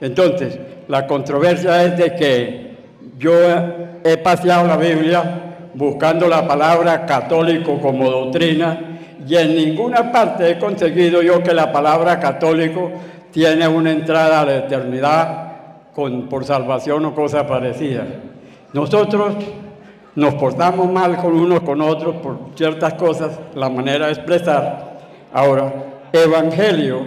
Entonces, la controversia es de que yo he paseado la Biblia buscando la palabra católico como doctrina y en ninguna parte he conseguido yo que la palabra católico tiene una entrada a la eternidad por salvación o cosa parecida. Nosotros nos portamos mal con unos con otros por ciertas cosas, la manera de expresar. Ahora, evangelio,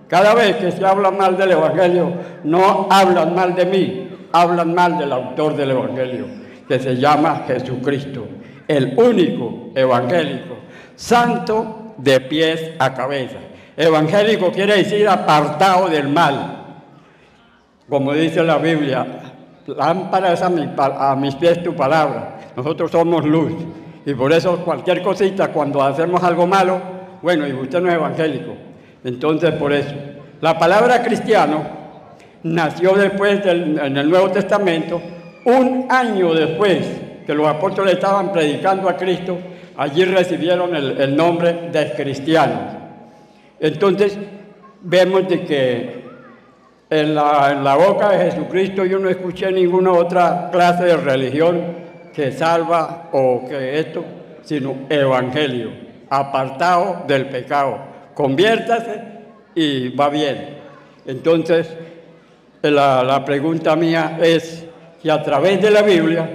cada vez que se habla mal del evangelio, no hablan mal de mí, hablan mal del autor del evangelio, que se llama Jesucristo, el único evangélico, santo de pies a cabeza. Evangélico quiere decir apartado del mal. Como dice la Biblia, lámpara es a mis pies tu palabra. Nosotros somos luz. Y por eso cualquier cosita, cuando hacemos algo malo, bueno, y usted no es evangélico. Entonces, por eso. La palabra cristiano nació después en el Nuevo Testamento, un año después que los apóstoles estaban predicando a Cristo, allí recibieron el nombre de cristianos. Entonces, vemos de que en la boca de Jesucristo yo no escuché ninguna otra clase de religión que salva o que esto, sino evangelio, apartado del pecado. Conviértase y va bien. Entonces, la pregunta mía es si a través de la Biblia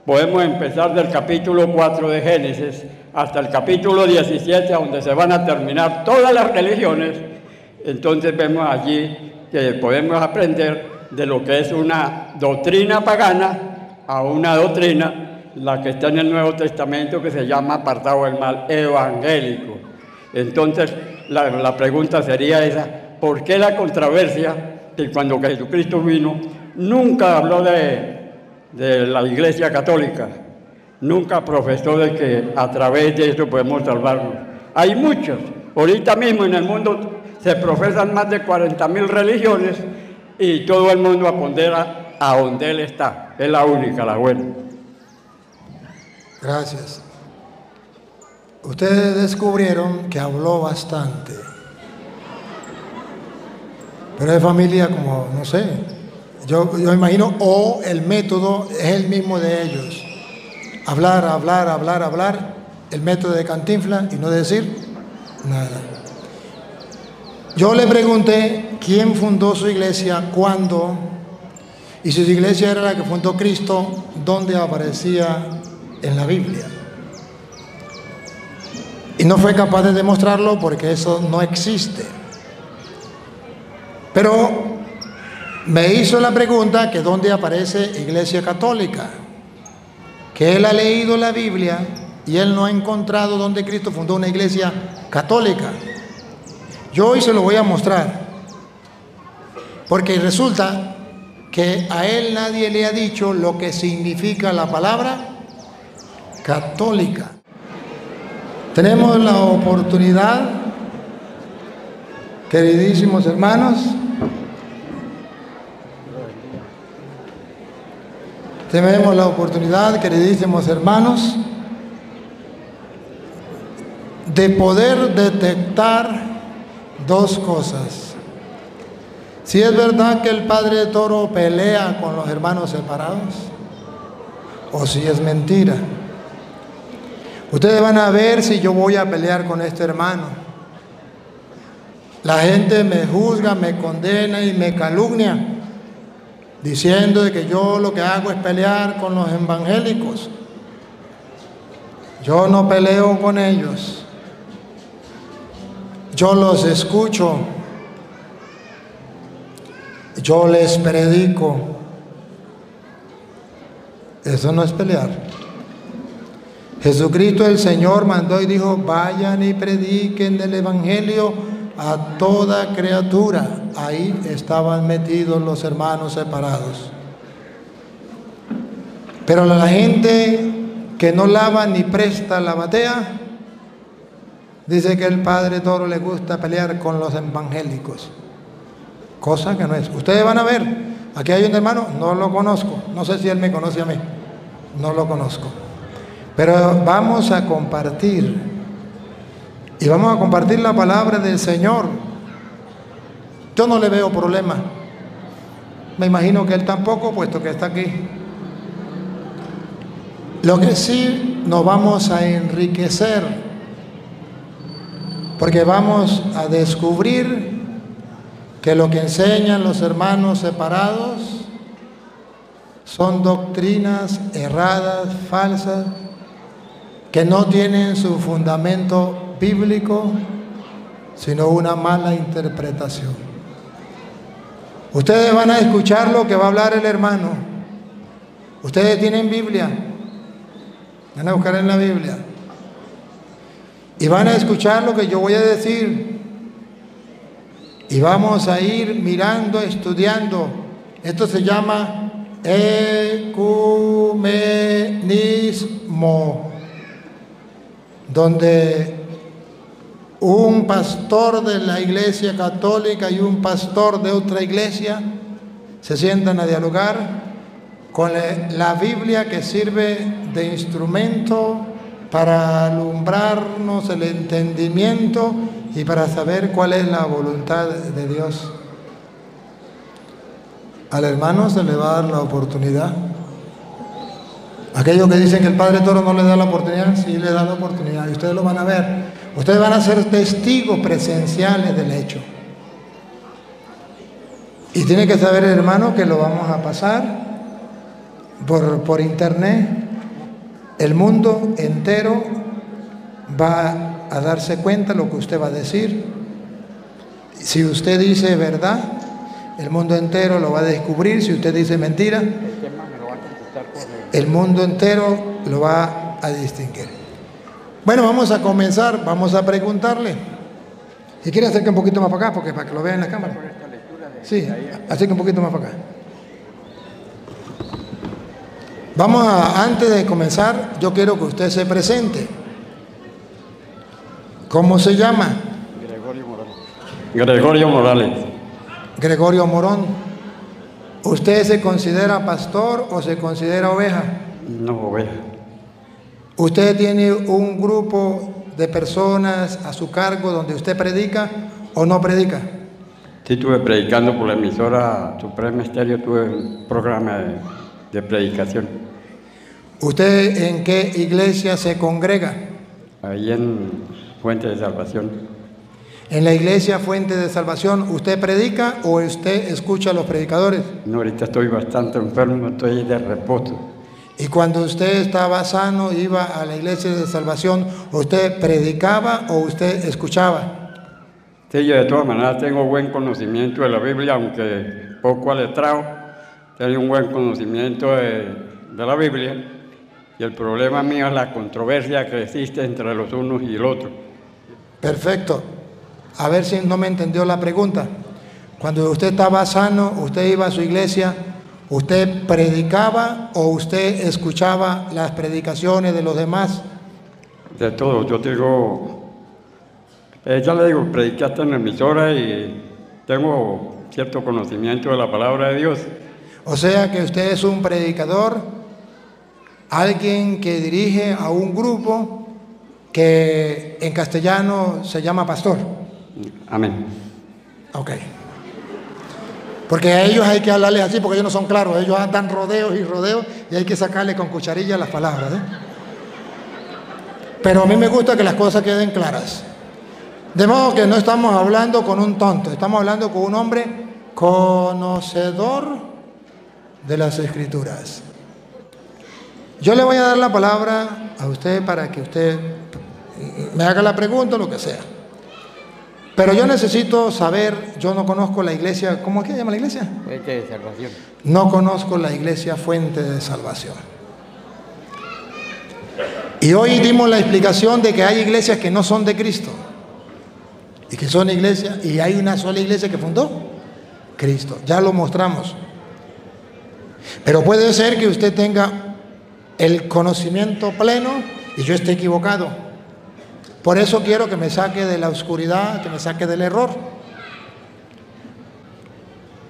podemos empezar del capítulo 4 de Génesis hasta el capítulo 17, donde se van a terminar todas las religiones. Entonces vemos allí que podemos aprender de lo que es una doctrina pagana a una doctrina, la que está en el Nuevo Testamento, que se llama apartado del mal, evangélico. Entonces, la pregunta sería esa: ¿por qué la controversia que cuando Jesucristo vino nunca habló de la Iglesia Católica? Nunca profesó de que a través de eso podemos salvarnos. Hay muchos, ahorita mismo en el mundo se profesan más de 40.000 religiones y todo el mundo apondera a donde él está. Es la única, la buena. Gracias. Ustedes descubrieron que habló bastante. Pero de familia, como, no sé, yo imagino, o el método es el mismo de ellos. Hablar, hablar, hablar, hablar, el método de Cantinflas y no decir nada. Yo le pregunté quién fundó su iglesia, cuándo, y si su iglesia era la que fundó Cristo, dónde aparecía en la Biblia. Y no fue capaz de demostrarlo porque eso no existe. Pero me hizo la pregunta que dónde aparece Iglesia Católica, que él ha leído la Biblia y él no ha encontrado dónde Cristo fundó una iglesia católica. Yo hoy se lo voy a mostrar, porque resulta que a él nadie le ha dicho lo que significa la palabra católica. Tenemos la oportunidad, queridísimos hermanos, tenemos la oportunidad, queridísimos hermanos, de poder detectar dos cosas. Si es verdad que el padre Toro pelea con los hermanos separados, o si es mentira. Ustedes van a ver si yo voy a pelear con este hermano. La gente me juzga, me condena y me calumnia, diciendo de que yo lo que hago es pelear con los evangélicos. Yo no peleo con ellos. Yo los escucho. Yo les predico. Eso no es pelear. Jesucristo el Señor mandó y dijo: vayan y prediquen el evangelio a toda criatura. Ahí estaban metidos los hermanos separados. Pero la gente que no lava ni presta la batea, dice que el padre Toro le gusta pelear con los evangélicos, cosa que no es. Ustedes van a ver, aquí hay un hermano, no lo conozco, no sé si él me conoce a mí, no lo conozco, pero vamos a compartir, y vamos a compartir la palabra del Señor. Yo no le veo problema Me imagino que él tampoco, puesto que está aquí. Lo que sí nos vamos a enriquecer, porque vamos a descubrir que lo que enseñan los hermanos separados son doctrinas erradas, falsas, que no tienen su fundamento bíblico, sino una mala interpretación. Ustedes van a escuchar lo que va a hablar el hermano. Ustedes tienen Biblia. Van a buscar en la Biblia. Y van a escuchar lo que yo voy a decir. Y vamos a ir mirando, estudiando. Esto se llama ecumenismo, donde un pastor de la Iglesia Católica y un pastor de otra iglesia se sientan a dialogar con la Biblia, que sirve de instrumento para alumbrarnos el entendimiento y para saber cuál es la voluntad de Dios. Al hermano se le va a dar la oportunidad. Aquellos que dicen que el Padre Toro no le da la oportunidad, sí le da la oportunidad, y ustedes lo van a ver. Ustedes van a ser testigos presenciales del hecho. Y tiene que saber el hermano que lo vamos a pasar por internet. El mundo entero va a darse cuenta de lo que usted va a decir. Si usted dice verdad, el mundo entero lo va a descubrir. Si usted dice mentira, el mundo entero lo va a distinguir. Bueno, vamos a comenzar, vamos a preguntarle. Si quiere acerca un poquito más para acá, porque para que lo vean en la cámara. Sí, acerca un poquito más para acá. Antes de comenzar, yo quiero que usted se presente. ¿Cómo se llama? Gregorio Morales. Gregorio Morales. Gregorio Morón. ¿Usted se considera pastor o se considera oveja? No, oveja. ¿Usted tiene un grupo de personas a su cargo donde usted predica o no predica? Sí, estuve predicando por la emisora Suprema Estéreo, tuve un programa de predicación. ¿Usted en qué iglesia se congrega? Ahí en Fuente de Salvación. En la iglesia Fuente de Salvación, ¿usted predica o usted escucha a los predicadores? No, ahorita estoy bastante enfermo, estoy de reposo. Y cuando usted estaba sano, iba a la iglesia de Salvación, ¿usted predicaba o usted escuchaba? Sí, yo de todas maneras tengo buen conocimiento de la Biblia, aunque poco aletrado, tengo un buen conocimiento de la Biblia, y el problema mío es la controversia que existe entre los unos y el otro. Perfecto. A ver si no me entendió la pregunta. Cuando usted estaba sano, usted iba a su iglesia, ¿usted predicaba o usted escuchaba las predicaciones de los demás? De todo, yo digo, ya le digo, prediqué hasta en la emisora y tengo cierto conocimiento de la palabra de Dios. O sea que usted es un predicador, alguien que dirige a un grupo que en castellano se llama pastor. Amén. Ok. Porque a ellos hay que hablarles así, porque ellos no son claros, ellos dan rodeos y rodeos y hay que sacarle con cucharilla las palabras, ¿eh? Pero a mí me gusta que las cosas queden claras. De modo que no estamos hablando con un tonto, estamos hablando con un hombre conocedor de las Escrituras. Yo le voy a dar la palabra a usted para que usted me haga la pregunta o lo que sea. Pero yo necesito saber, yo no conozco la iglesia, ¿cómo es que se llama la iglesia? Fuente de Salvación. No conozco la iglesia Fuente de Salvación. Y hoy dimos la explicación de que hay iglesias que no son de Cristo. Y que son iglesias, y hay una sola iglesia que fundó Cristo. Ya lo mostramos. Pero puede ser que usted tenga el conocimiento pleno y yo esté equivocado. Por eso quiero que me saque de la oscuridad, que me saque del error.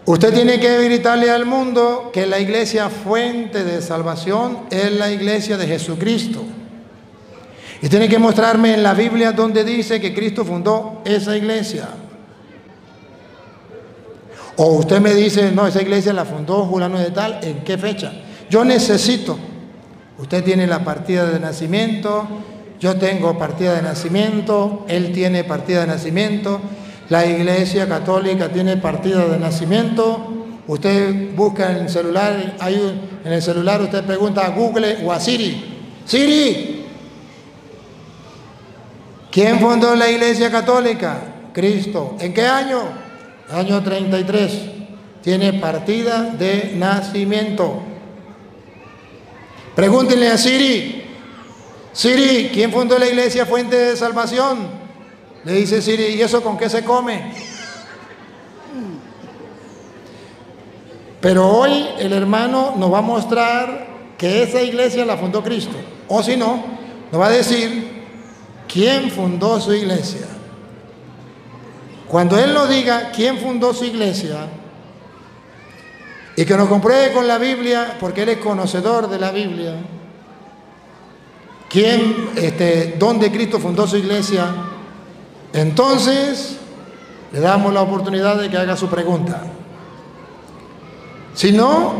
Usted tiene que gritarle al mundo que la iglesia Fuente de Salvación es la iglesia de Jesucristo. Y tiene que mostrarme en la Biblia donde dice que Cristo fundó esa iglesia. O usted me dice, no, esa iglesia la fundó fulano de tal, ¿en qué fecha? Yo necesito. Usted tiene la partida de nacimiento, yo tengo partida de nacimiento, él tiene partida de nacimiento, la iglesia católica tiene partida de nacimiento. Usted busca en el celular, en el celular usted pregunta a Google o a Siri, Siri, ¿quién fundó la iglesia católica? Cristo. ¿En qué año? Año 33. Tiene partida de nacimiento. Pregúntenle a Siri, Siri, ¿quién fundó la iglesia Fuente de Salvación? Le dice Siri, ¿y eso con qué se come? Pero hoy el hermano nos va a mostrar que esa iglesia la fundó Cristo. O si no, nos va a decir quién fundó su iglesia. Cuando él nos diga quién fundó su iglesia y que nos compruebe con la Biblia, porque él es conocedor de la Biblia, dónde Cristo fundó su iglesia, entonces le damos la oportunidad de que haga su pregunta. Si no,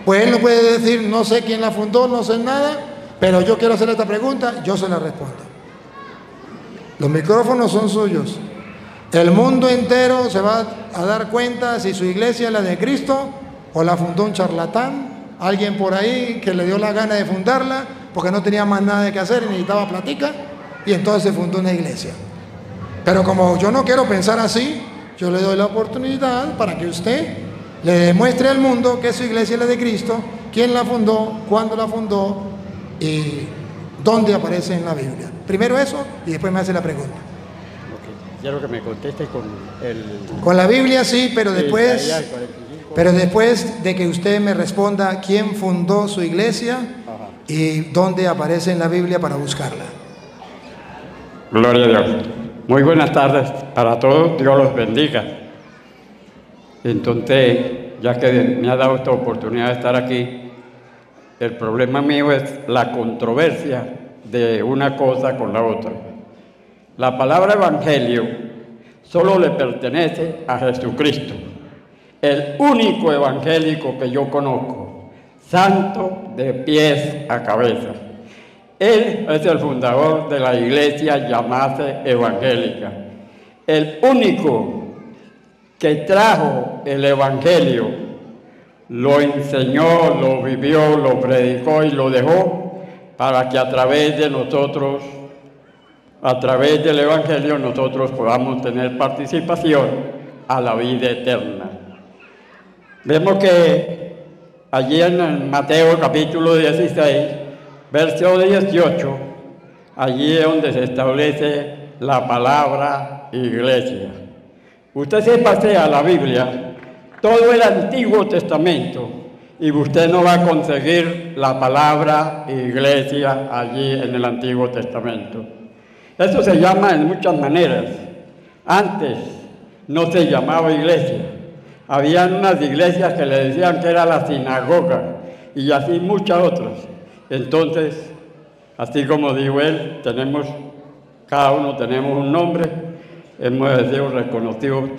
pues él no puede decir, no sé quién la fundó, no sé nada, pero yo quiero hacer esta pregunta, yo se la respondo. Los micrófonos son suyos. El mundo entero se va a dar cuenta si su iglesia es la de Cristo o la fundó un charlatán, alguien por ahí que le dio la gana de fundarla porque no tenía más nada que hacer y necesitaba platica, y entonces se fundó una iglesia. Pero como yo no quiero pensar así, yo le doy la oportunidad para que usted le demuestre al mundo que su iglesia es la de Cristo, quién la fundó, cuándo la fundó y dónde aparece en la Biblia. Primero eso y después me hace la pregunta. Quiero que me conteste con la Biblia, sí, pero después de que usted me responda quién fundó su iglesia y dónde aparece en la Biblia para buscarla. Gloria a Dios. Muy buenas tardes para todos, Dios los bendiga. Entonces, ya que me ha dado esta oportunidad de estar aquí, el problema mío es la controversia de una cosa con la otra. La palabra evangelio solo le pertenece a Jesucristo, el único evangélico que yo conozco, santo de pies a cabeza. Él es el fundador de la iglesia llamada evangélica, el único que trajo el evangelio, lo enseñó, lo vivió, lo predicó y lo dejó para que a través de nosotros, a través del evangelio, nosotros podamos tener participación a la vida eterna. Vemos que allí en Mateo capítulo 16, verso 18, allí es donde se establece la palabra iglesia. Usted se pasea la Biblia, todo el Antiguo Testamento, y usted no va a conseguir la palabra iglesia allí en el Antiguo Testamento. Eso se llama en muchas maneras. Antes no se llamaba iglesia. Habían unas iglesias que le decían que era la sinagoga y así muchas otras. Entonces, así como dijo él, cada uno tenemos un nombre, hemos sido reconocidos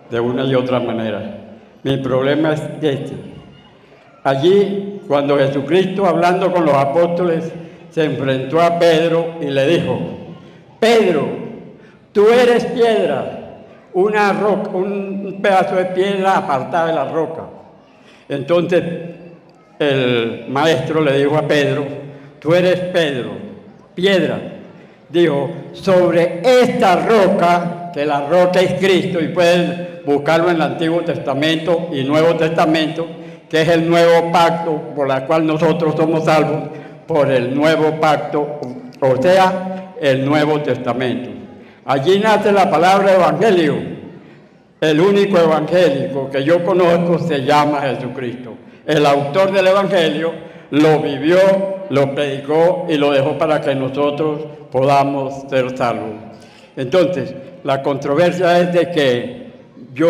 de una y otra manera. Mi problema es este. Allí, cuando Jesucristo, hablando con los apóstoles, se enfrentó a Pedro y le dijo: Pedro, tú eres piedra, una roca, un pedazo de piedra apartada de la roca. Entonces el maestro le dijo a Pedro: tú eres Pedro, piedra. Dijo: sobre esta roca, que la roca es Cristo, y pueden buscarlo en el Antiguo Testamento y Nuevo Testamento, que es el nuevo pacto por el cual nosotros somos salvos, por el nuevo pacto, o sea, el Nuevo Testamento. Allí nace la palabra evangelio. El único evangélico que yo conozco se llama Jesucristo. El autor del evangelio lo vivió, lo predicó y lo dejó para que nosotros podamos ser salvos. Entonces, la controversia es de que yo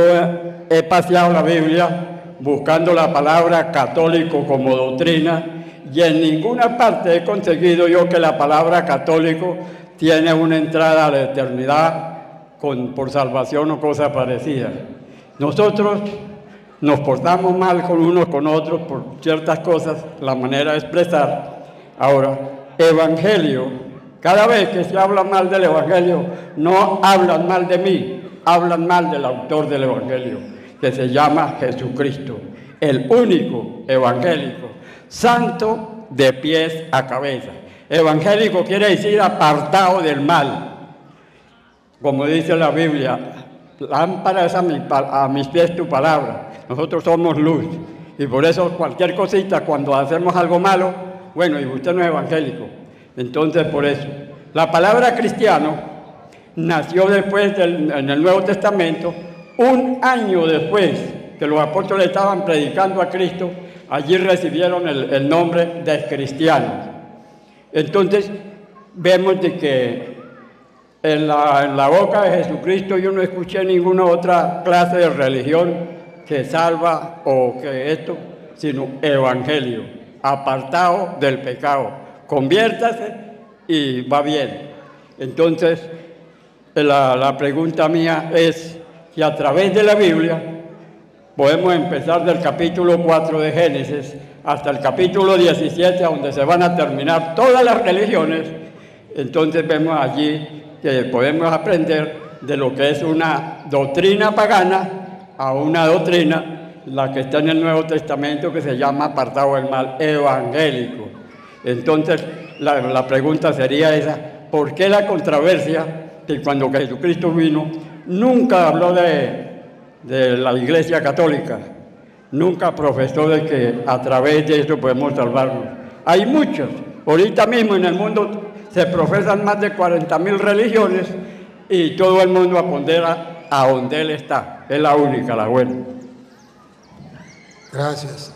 he paseado la Biblia buscando la palabra católico como doctrina, y en ninguna parte he conseguido yo que la palabra católico tiene una entrada a la eternidad por salvación o cosa parecida. Nosotros nos portamos mal con unos con otros por ciertas cosas, la manera de expresar. Ahora, evangelio, cada vez que se habla mal del evangelio, no hablan mal de mí, hablan mal del autor del evangelio, que se llama Jesucristo, el único evangélico, santo de pies a cabeza. Evangélico quiere decir apartado del mal. Como dice la Biblia, lámpara es a mis pies tu palabra. Nosotros somos luz. Y por eso cualquier cosita, cuando hacemos algo malo, bueno, y usted no es evangélico. Entonces, por eso. La palabra cristiano nació después en el Nuevo Testamento, un año después que los apóstoles estaban predicando a Cristo, allí recibieron el nombre de cristianos. Entonces, vemos de que en la boca de Jesucristo yo no escuché ninguna otra clase de religión que salva o que esto, sino evangelio, apartado del pecado. Conviértase y va bien. Entonces, la pregunta mía es si a través de la Biblia podemos empezar del capítulo 4 de Génesis hasta el capítulo 17, donde se van a terminar todas las religiones. Entonces vemos allí que podemos aprender de lo que es una doctrina pagana a una doctrina, la que está en el Nuevo Testamento, que se llama apartado del mal, evangélico. Entonces, la pregunta sería esa: ¿por qué la controversia que cuando Jesucristo vino nunca habló de la Iglesia Católica? Nunca profesó de que a través de eso podemos salvarnos. Hay muchos. Ahorita mismo en el mundo se profesan más de 40.000 religiones y todo el mundo apondera a donde Él está. Es la única, la buena. Gracias.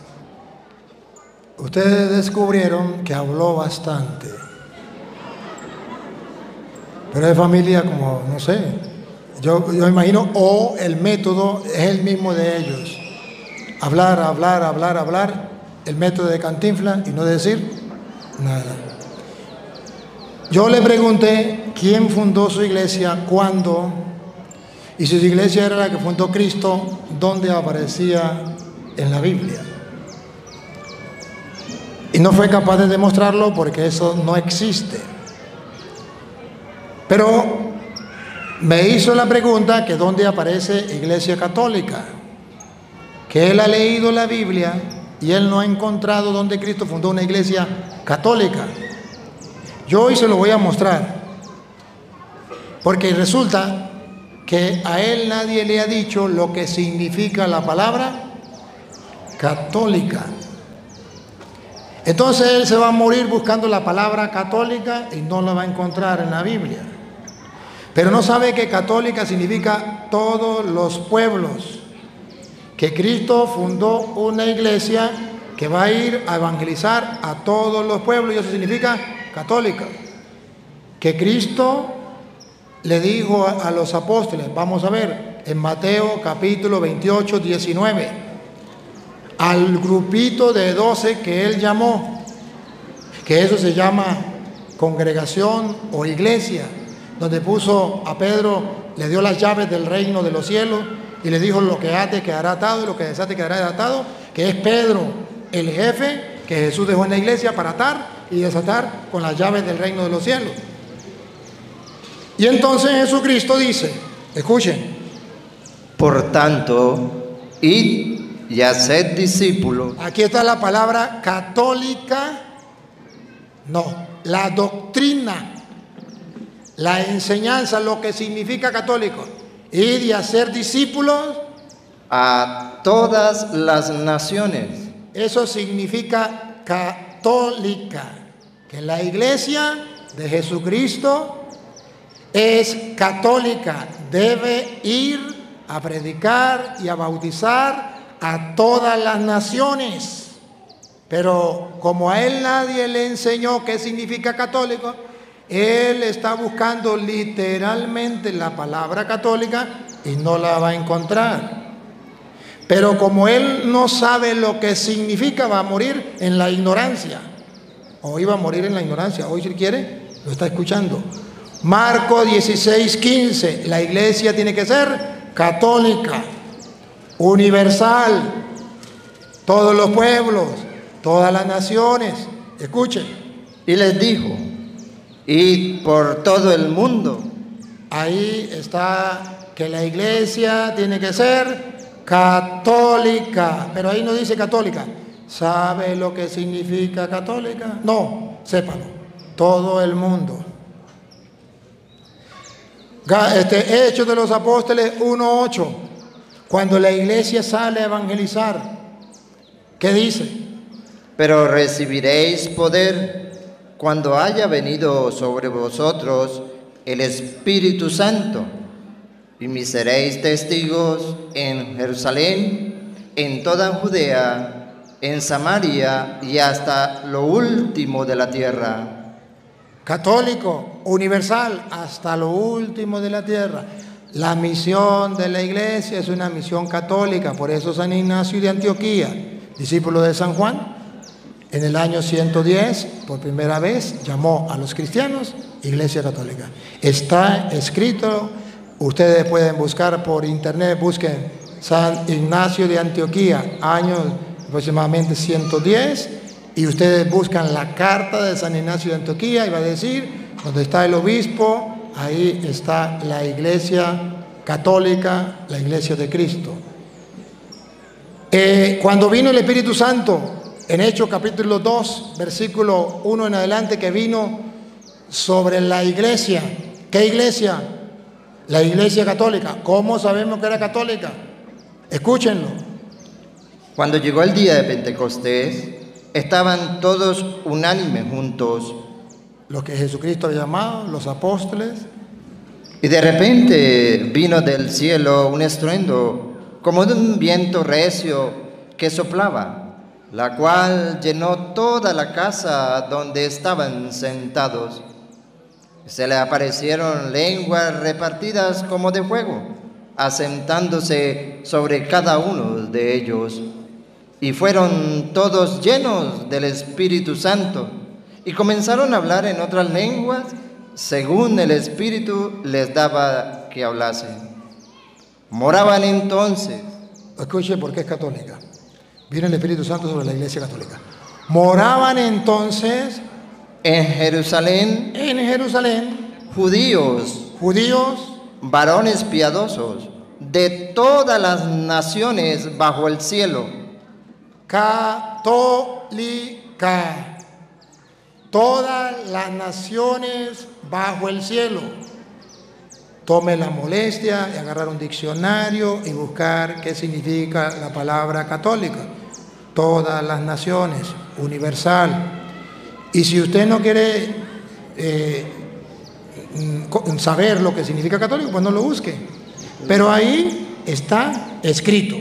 Ustedes descubrieron que habló bastante. Pero de familia, como, no sé, yo imagino, o el método es el mismo de ellos. Hablar, hablar, hablar, hablar, el método de Cantinflas y no decir nada. Yo le pregunté quién fundó su iglesia, cuándo, y si su iglesia era la que fundó Cristo, ¿dónde aparecía en la Biblia? Y no fue capaz de demostrarlo porque eso no existe. Pero me hizo la pregunta que dónde aparece Iglesia Católica, que él ha leído la Biblia y él no ha encontrado dónde Cristo fundó una iglesia católica. Yo hoy se lo voy a mostrar, porque resulta que a él nadie le ha dicho lo que significa la palabra católica. Entonces él se va a morir buscando la palabra católica y no la va a encontrar en la Biblia. Pero no sabe que católica significa todos los pueblos, que Cristo fundó una iglesia que va a ir a evangelizar a todos los pueblos, y eso significa católica. Que Cristo le dijo a los apóstoles, vamos a ver, en Mateo capítulo 28, 19, al grupito de 12 que él llamó, que eso se llama congregación o iglesia, donde puso a Pedro, le dio las llaves del reino de los cielos y le dijo: lo que ate quedará atado y lo que desate quedará desatado, que es Pedro el jefe que Jesús dejó en la iglesia para atar y desatar con las llaves del reino de los cielos. Y entonces Jesucristo dice, escuchen: por tanto, id y haced discípulos. Aquí está la palabra católica, no, la doctrina, la enseñanza, lo que significa católico. Ir y hacer discípulos a todas las naciones. Eso significa católica, que la iglesia de Jesucristo es católica, debe ir a predicar y a bautizar a todas las naciones. Pero como a él nadie le enseñó qué significa católico, él está buscando literalmente la palabra católica y no la va a encontrar. Pero como él no sabe lo que significa, va a morir en la ignorancia. Hoy va a morir en la ignorancia. Hoy, si quiere, lo está escuchando. Marcos 16:15. La iglesia tiene que ser católica, universal, todos los pueblos, todas las naciones. Escuchen. Y les dijo, id por todo el mundo. Ahí está que la iglesia tiene que ser católica, pero ahí no dice católica. ¿Sabe lo que significa católica? No, sépalo. Todo el mundo. Hechos de los Apóstoles 1:8. Cuando la iglesia sale a evangelizar, ¿qué dice? Pero recibiréis poder cuando haya venido sobre vosotros el Espíritu Santo, y me seréis testigos en Jerusalén, en toda Judea, en Samaria y hasta lo último de la tierra. Católico, universal, hasta lo último de la tierra. La misión de la iglesia es una misión católica. Por eso San Ignacio de Antioquía, discípulo de San Juan, en el año 110, por primera vez, llamó a los cristianos Iglesia Católica. Está escrito, ustedes pueden buscar por internet, busquen San Ignacio de Antioquía, año aproximadamente 110, y ustedes buscan la carta de San Ignacio de Antioquía y va a decir, donde está el obispo, ahí está la Iglesia Católica, la Iglesia de Cristo. Cuando vino el Espíritu Santo, en Hechos capítulo 2, versículo 1 en adelante, que vino sobre la iglesia. ¿Qué iglesia? La Iglesia Católica. ¿Cómo sabemos que era católica? Escúchenlo. Cuando llegó el día de Pentecostés, estaban todos unánimes juntos. Los que Jesucristo había llamado, los apóstoles. Y de repente vino del cielo un estruendo, como de un viento recio que soplaba, la cual llenó toda la casa donde estaban sentados. Se le aparecieron lenguas repartidas como de fuego, asentándose sobre cada uno de ellos. Y fueron todos llenos del Espíritu Santo, y comenzaron a hablar en otras lenguas, según el Espíritu les daba que hablasen. Moraban entonces. Escuche por qué es católica. Vino el Espíritu Santo sobre la Iglesia Católica. Moraban entonces En Jerusalén, judíos, varones piadosos, de todas las naciones bajo el cielo. Católica. Todas las naciones bajo el cielo. Tome la molestia de agarrar un diccionario y buscar qué significa la palabra católica. Todas las naciones, universal. Y si usted no quiere saber lo que significa católico, pues no lo busque. Pero ahí está escrito.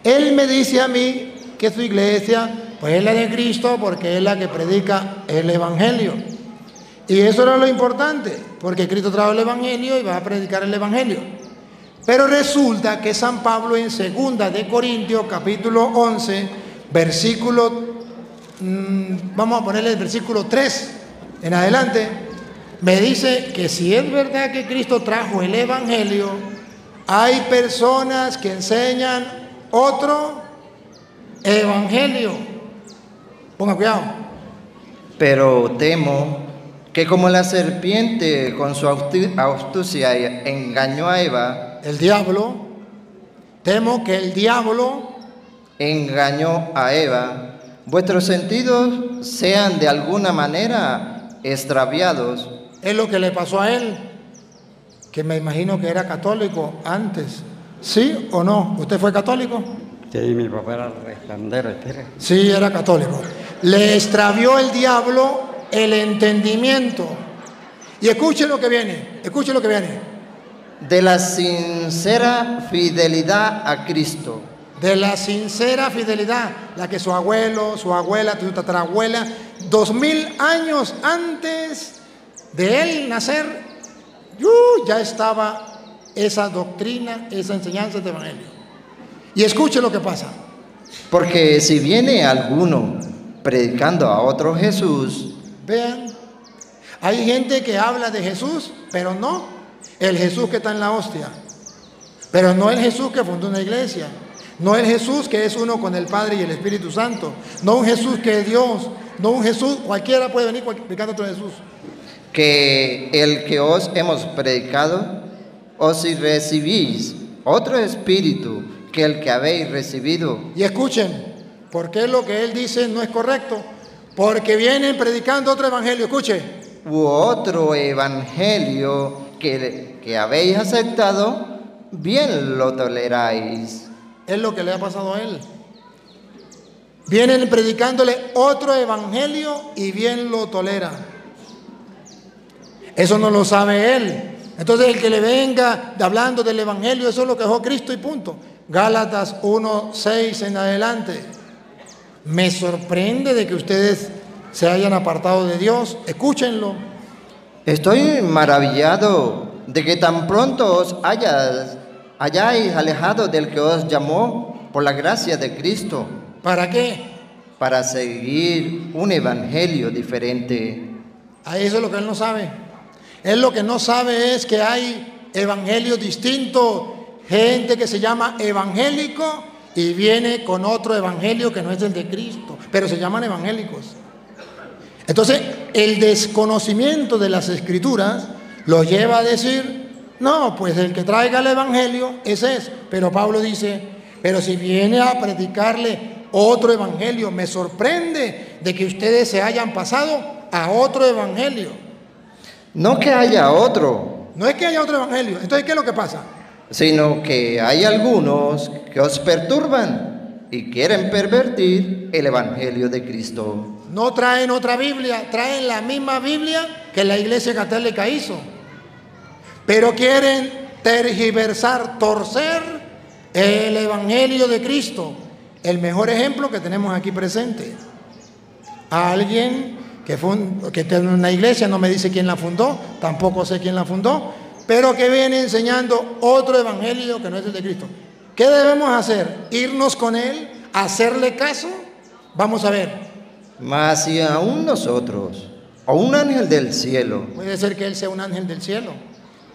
Él me dice a mí que su iglesia pues es la de Cristo, porque es la que predica el Evangelio. Y eso era lo importante, porque Cristo trajo el Evangelio y va a predicar el Evangelio. Pero resulta que San Pablo en 2 de Corintios, capítulo 11, versículo, vamos a ponerle el versículo 3 en adelante, me dice que si es verdad que Cristo trajo el Evangelio, hay personas que enseñan otro Evangelio. Ponga cuidado. Pero temo que como la serpiente con su astucia engañó a Eva, El diablo, temo que el diablo engañó a Eva, vuestros sentidos sean de alguna manera extraviados. es lo que le pasó a él, que me imagino que era católico antes. ¿Sí o no? ¿Usted fue católico? Sí, mi papá era resplandero. Sí, era católico. Le extravió el diablo el entendimiento. Y escuchen lo que viene, escuchen lo que viene. De la sincera fidelidad a Cristo. De la sincera fidelidad, la que su abuelo, su abuela, su tatarabuela, 2000 años antes de él nacer, ya estaba esa doctrina, esa enseñanza de evangelio. Y escuche lo que pasa. Porque si viene alguno predicando a otro Jesús, Vean, hay gente que habla de Jesús, pero no el Jesús que está en la hostia, pero no el Jesús que fundó una iglesia, No el Jesús que es uno con el Padre y el Espíritu Santo. No un Jesús que es Dios. No un Jesús, cualquiera puede venir predicando otro Jesús. Que el que os hemos predicado, o si recibís otro espíritu que el que habéis recibido. Y escuchen, ¿por qué lo que él dice no es correcto? Porque vienen predicando otro evangelio, escuche. U otro evangelio que habéis aceptado, bien lo toleráis. Es lo que le ha pasado a él. Vienen predicándole otro evangelio y bien lo tolera. Eso no lo sabe él. Entonces el que le venga hablando del evangelio, eso es lo que dejó Cristo y punto. Gálatas 1:6 en adelante. Me sorprende de que ustedes se hayan apartado de Dios. Escúchenlo. Estoy maravillado de que tan pronto os hayáis alejado del que os llamó por la gracia de Cristo. ¿Para qué? Para seguir un evangelio diferente. Ahí eso es lo que él no sabe. Él lo que no sabe es que hay evangelios distintos. Gente que se llama evangélico y viene con otro evangelio que no es el de Cristo, pero se llaman evangélicos. Entonces, el desconocimiento de las Escrituras lo lleva a decir, no, pues el que traiga el evangelio, ese es. Pero Pablo dice, pero si viene a predicarle otro evangelio, me sorprende de que ustedes se hayan pasado a otro evangelio. No que haya otro. No es que haya otro evangelio. Entonces, ¿qué es lo que pasa? Sino que hay algunos que os perturban y quieren pervertir el evangelio de Cristo. No traen otra Biblia, traen la misma Biblia que la Iglesia Católica hizo. Pero quieren tergiversar, torcer el evangelio de Cristo. El mejor ejemplo que tenemos aquí presente. A alguien que tiene una iglesia, no me dice quién la fundó, tampoco sé quién la fundó, pero que viene enseñando otro evangelio que no es el de Cristo. ¿Qué debemos hacer? ¿Irnos con él? ¿Hacerle caso? Vamos a ver. Mas si aún nosotros, o un ángel del cielo, Puede ser que él sea un ángel del cielo,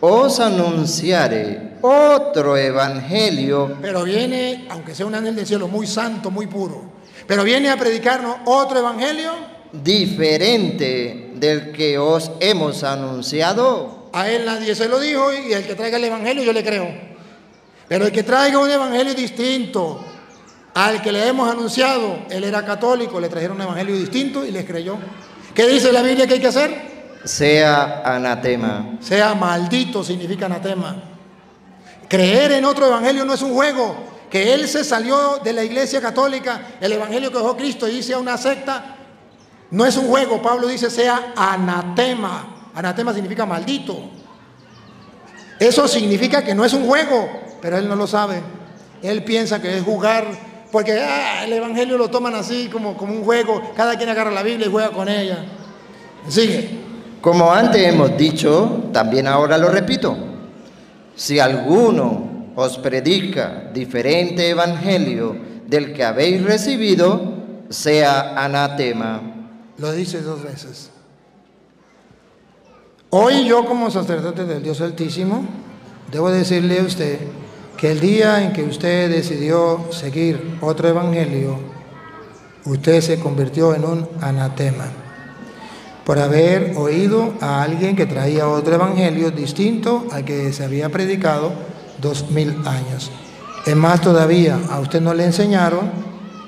os anunciare otro evangelio, pero viene, aunque sea un ángel del cielo, muy santo, muy puro, pero viene a predicarnos otro evangelio diferente del que os hemos anunciado, a él nadie se lo dijo, y el que traiga el evangelio yo le creo. Pero el que traiga un evangelio distinto al que le hemos anunciado, él era católico, le trajeron un evangelio distinto y les creyó. ¿Qué dice la Biblia que hay que hacer? sea anatema. Sea maldito significa anatema. Creer en otro evangelio no es un juego. Que él se salió de la iglesia católica, el evangelio que dejó Cristo, y hice a una secta, no es un juego. Pablo dice sea anatema. Anatema significa maldito. Eso significa que no es un juego, pero él no lo sabe. Él piensa que es jugar, porque el evangelio lo toman así como un juego. Cada quien agarra la Biblia y juega con ella. Sigue. Como antes hemos dicho, también ahora lo repito. Si alguno os predica diferente evangelio del que habéis recibido, sea anatema. Lo dice 2 veces. Hoy yo, como sacerdote del Dios Altísimo, debo decirle a usted que el día en que usted decidió seguir otro evangelio, usted se convirtió en un anatema por haber oído a alguien que traía otro evangelio distinto al que se había predicado 2000 años. Es más todavía, a usted no le enseñaron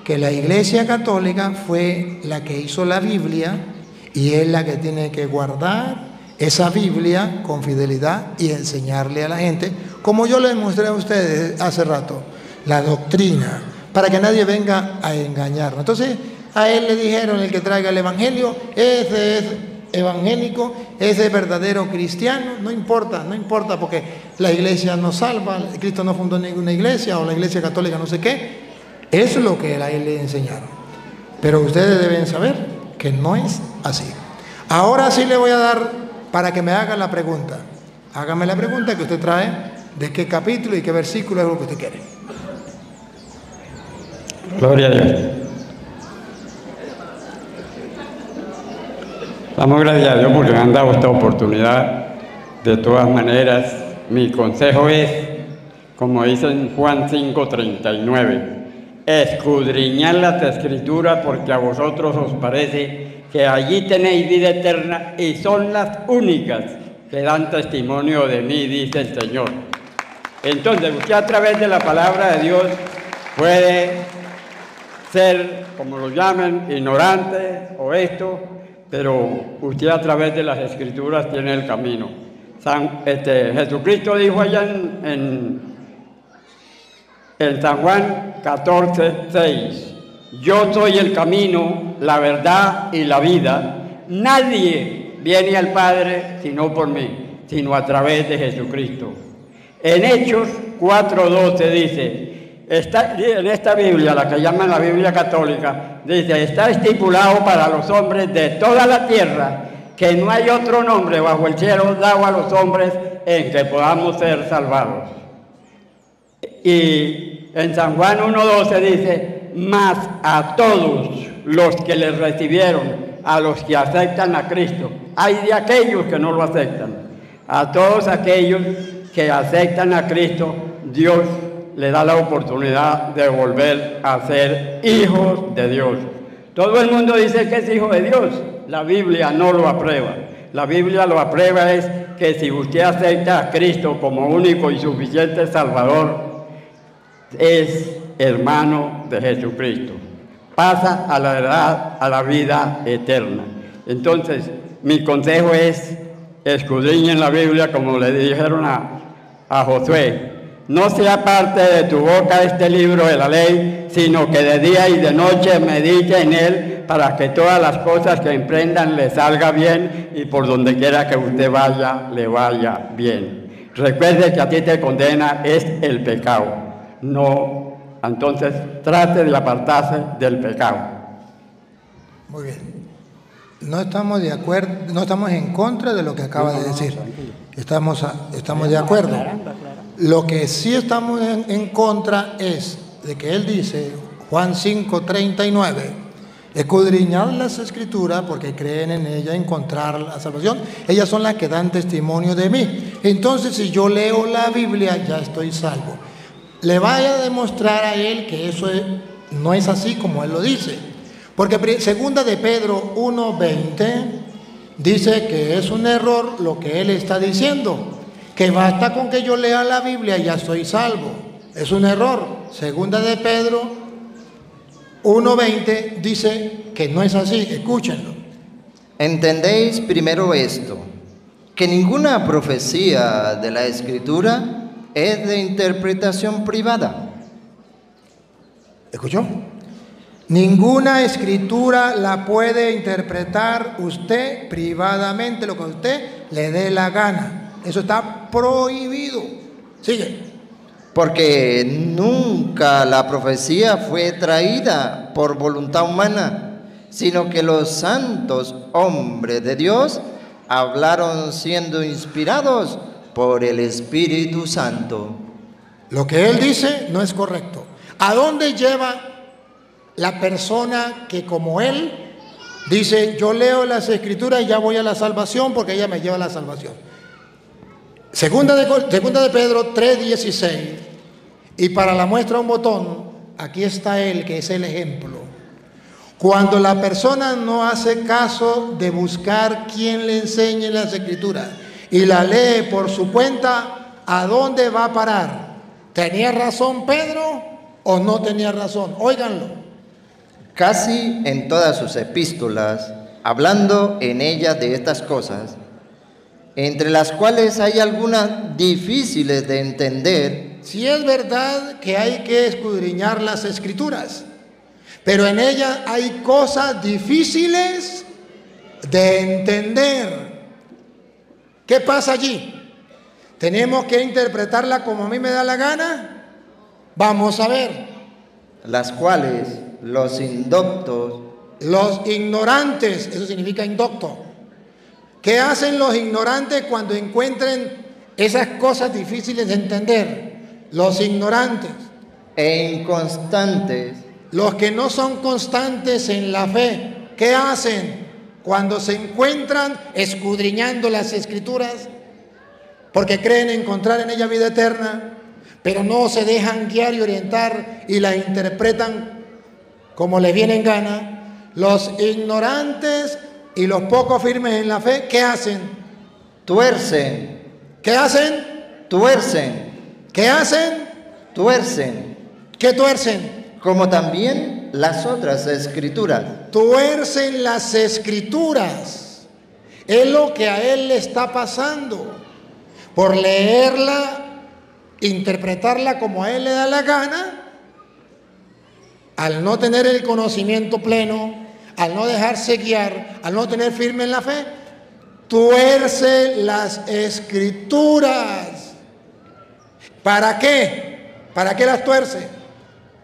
que la Iglesia Católica fue la que hizo la Biblia y es la que tiene que guardar esa Biblia con fidelidad y enseñarle a la gente, como yo les mostré a ustedes hace rato, la doctrina, para que nadie venga a engañarnos. Entonces, a él le dijeron, el que traiga el evangelio, ese es evangélico, ese es verdadero cristiano. No importa, porque la iglesia no salva, Cristo no fundó ninguna iglesia, o la iglesia católica no sé qué. Eso es lo que a él le enseñaron. Pero ustedes deben saber que no es así. Ahora sí le voy a dar para que me haga la pregunta. Hágame la pregunta que usted trae, de qué capítulo y qué versículo es lo que usted quiere. Gloria a Dios. Damos gracias a Dios porque me han dado esta oportunidad. De todas maneras, mi consejo es, como dice en Juan 5:39. Escudriñad las Escrituras porque a vosotros os parece que allí tenéis vida eterna y son las únicas que dan testimonio de mí, dice el Señor. Entonces, usted a través de la palabra de Dios puede ser, como lo llamen, ignorante o esto, pero usted a través de las Escrituras tiene el camino. Jesucristo dijo allá en San Juan 14:6, yo soy el camino, la verdad y la vida. Nadie viene al Padre sino por mí, sino a través de Jesucristo. En Hechos 4:12 dice, en esta Biblia, la que llaman la Biblia católica, dice, está estipulado para los hombres de toda la tierra que no hay otro nombre bajo el cielo dado a los hombres en que podamos ser salvados. Y en San Juan 1:12 dice, mas a todos los que les recibieron, a los que aceptan a Cristo, hay de aquellos que no lo aceptan, a todos aquellos que aceptan a Cristo, Dios le da la oportunidad de volver a ser hijos de Dios. Todo el mundo dice que es hijo de Dios, la Biblia no lo aprueba. La Biblia lo aprueba es que si usted acepta a Cristo como único y suficiente Salvador, es hermano de Jesucristo. Pasa a la edad, a la vida eterna. Entonces, mi consejo es, escudriñen la Biblia como le dijeron a Josué. No sea parte de tu boca este libro de la ley, sino que de día y de noche medite en él para que todas las cosas que emprendan le salga bien y por donde quiera que usted vaya, le vaya bien. Recuerde que a ti te condena es el pecado. No, entonces trate de apartarse del pecado. Muy bien. No estamos de acuerdo, no estamos en contra de lo que acaba de decir. Estamos de acuerdo. Lo que sí estamos en contra es de que él dice, Juan 5:39, escudriñad las Escrituras porque creen en ella encontrar la salvación. Ellas son las que dan testimonio de mí. Entonces, si yo leo la Biblia, ya estoy salvo. Le vaya a demostrar a él que eso no es así como él lo dice. Porque segunda de Pedro 1:20 dice que es un error lo que él está diciendo. Que basta con que yo lea la Biblia y ya estoy salvo. Es un error. Segunda de Pedro 1:20 dice que no es así. Escúchenlo. Entendéis primero esto, que ninguna profecía de la Escritura es de interpretación privada. ¿Escuchó? Ninguna escritura la puede interpretar usted privadamente, lo que a usted le dé la gana. Eso está prohibido. Sigue. Porque nunca la profecía fue traída por voluntad humana, sino que los santos hombres de Dios hablaron siendo inspirados por el Espíritu Santo. Lo que él dice no es correcto. ¿A dónde lleva la persona que como él dice, yo leo las Escrituras y ya voy a la salvación porque ella me lleva a la salvación? Segunda de Pedro 3:16, y para la muestra un botón, aquí está él que es el ejemplo. Cuando la persona no hace caso de buscar quien le enseñe las Escrituras y la lee por su cuenta, ¿a dónde va a parar? ¿Tenía razón Pedro o no tenía razón? Óiganlo. Casi en todas sus epístolas, hablando en ellas de estas cosas, entre las cuales hay algunas difíciles de entender. Si es verdad que hay que escudriñar las Escrituras, pero en ellas hay cosas difíciles de entender. ¿Qué pasa allí? ¿Tenemos que interpretarla como a mí me da la gana? Vamos a ver. Las cuales los indoctos, los ignorantes, eso significa indocto. ¿Qué hacen los ignorantes cuando encuentren esas cosas difíciles de entender? Los ignorantes e inconstantes, los que no son constantes en la fe, ¿qué hacen cuando se encuentran escudriñando las Escrituras? Porque creen encontrar en ella vida eterna. pero no se dejan guiar y orientar y la interpretan como les viene en gana. Los ignorantes y los poco firmes en la fe, ¿qué hacen? Tuercen, ¿Qué hacen? tuercen, ¿Qué hacen? tuercen, ¿Qué tuercen? como también las otras escrituras. Tuercen las escrituras. Es lo que a él le está pasando. Por leerla, interpretarla como a él le da la gana, al no tener el conocimiento pleno, al no dejarse guiar, al no tener firme en la fe, tuerce las escrituras. ¿Para qué? ¿Para qué las tuerce?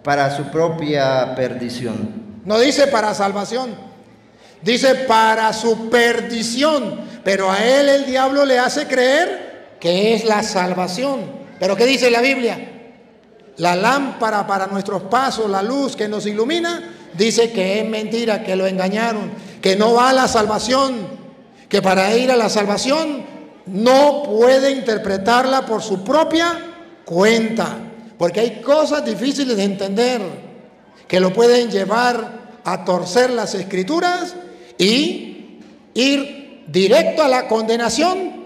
Para su propia perdición. No dice para salvación, dice para su perdición, pero a él el diablo le hace creer que es la salvación. ¿Pero qué dice la Biblia? La lámpara para nuestros pasos, la luz que nos ilumina, dice que es mentira, que lo engañaron, que no va a la salvación, que para ir a la salvación no puede interpretarla por su propia cuenta, porque hay cosas difíciles de entender que lo pueden llevar a torcer las escrituras y ir directo a la condenación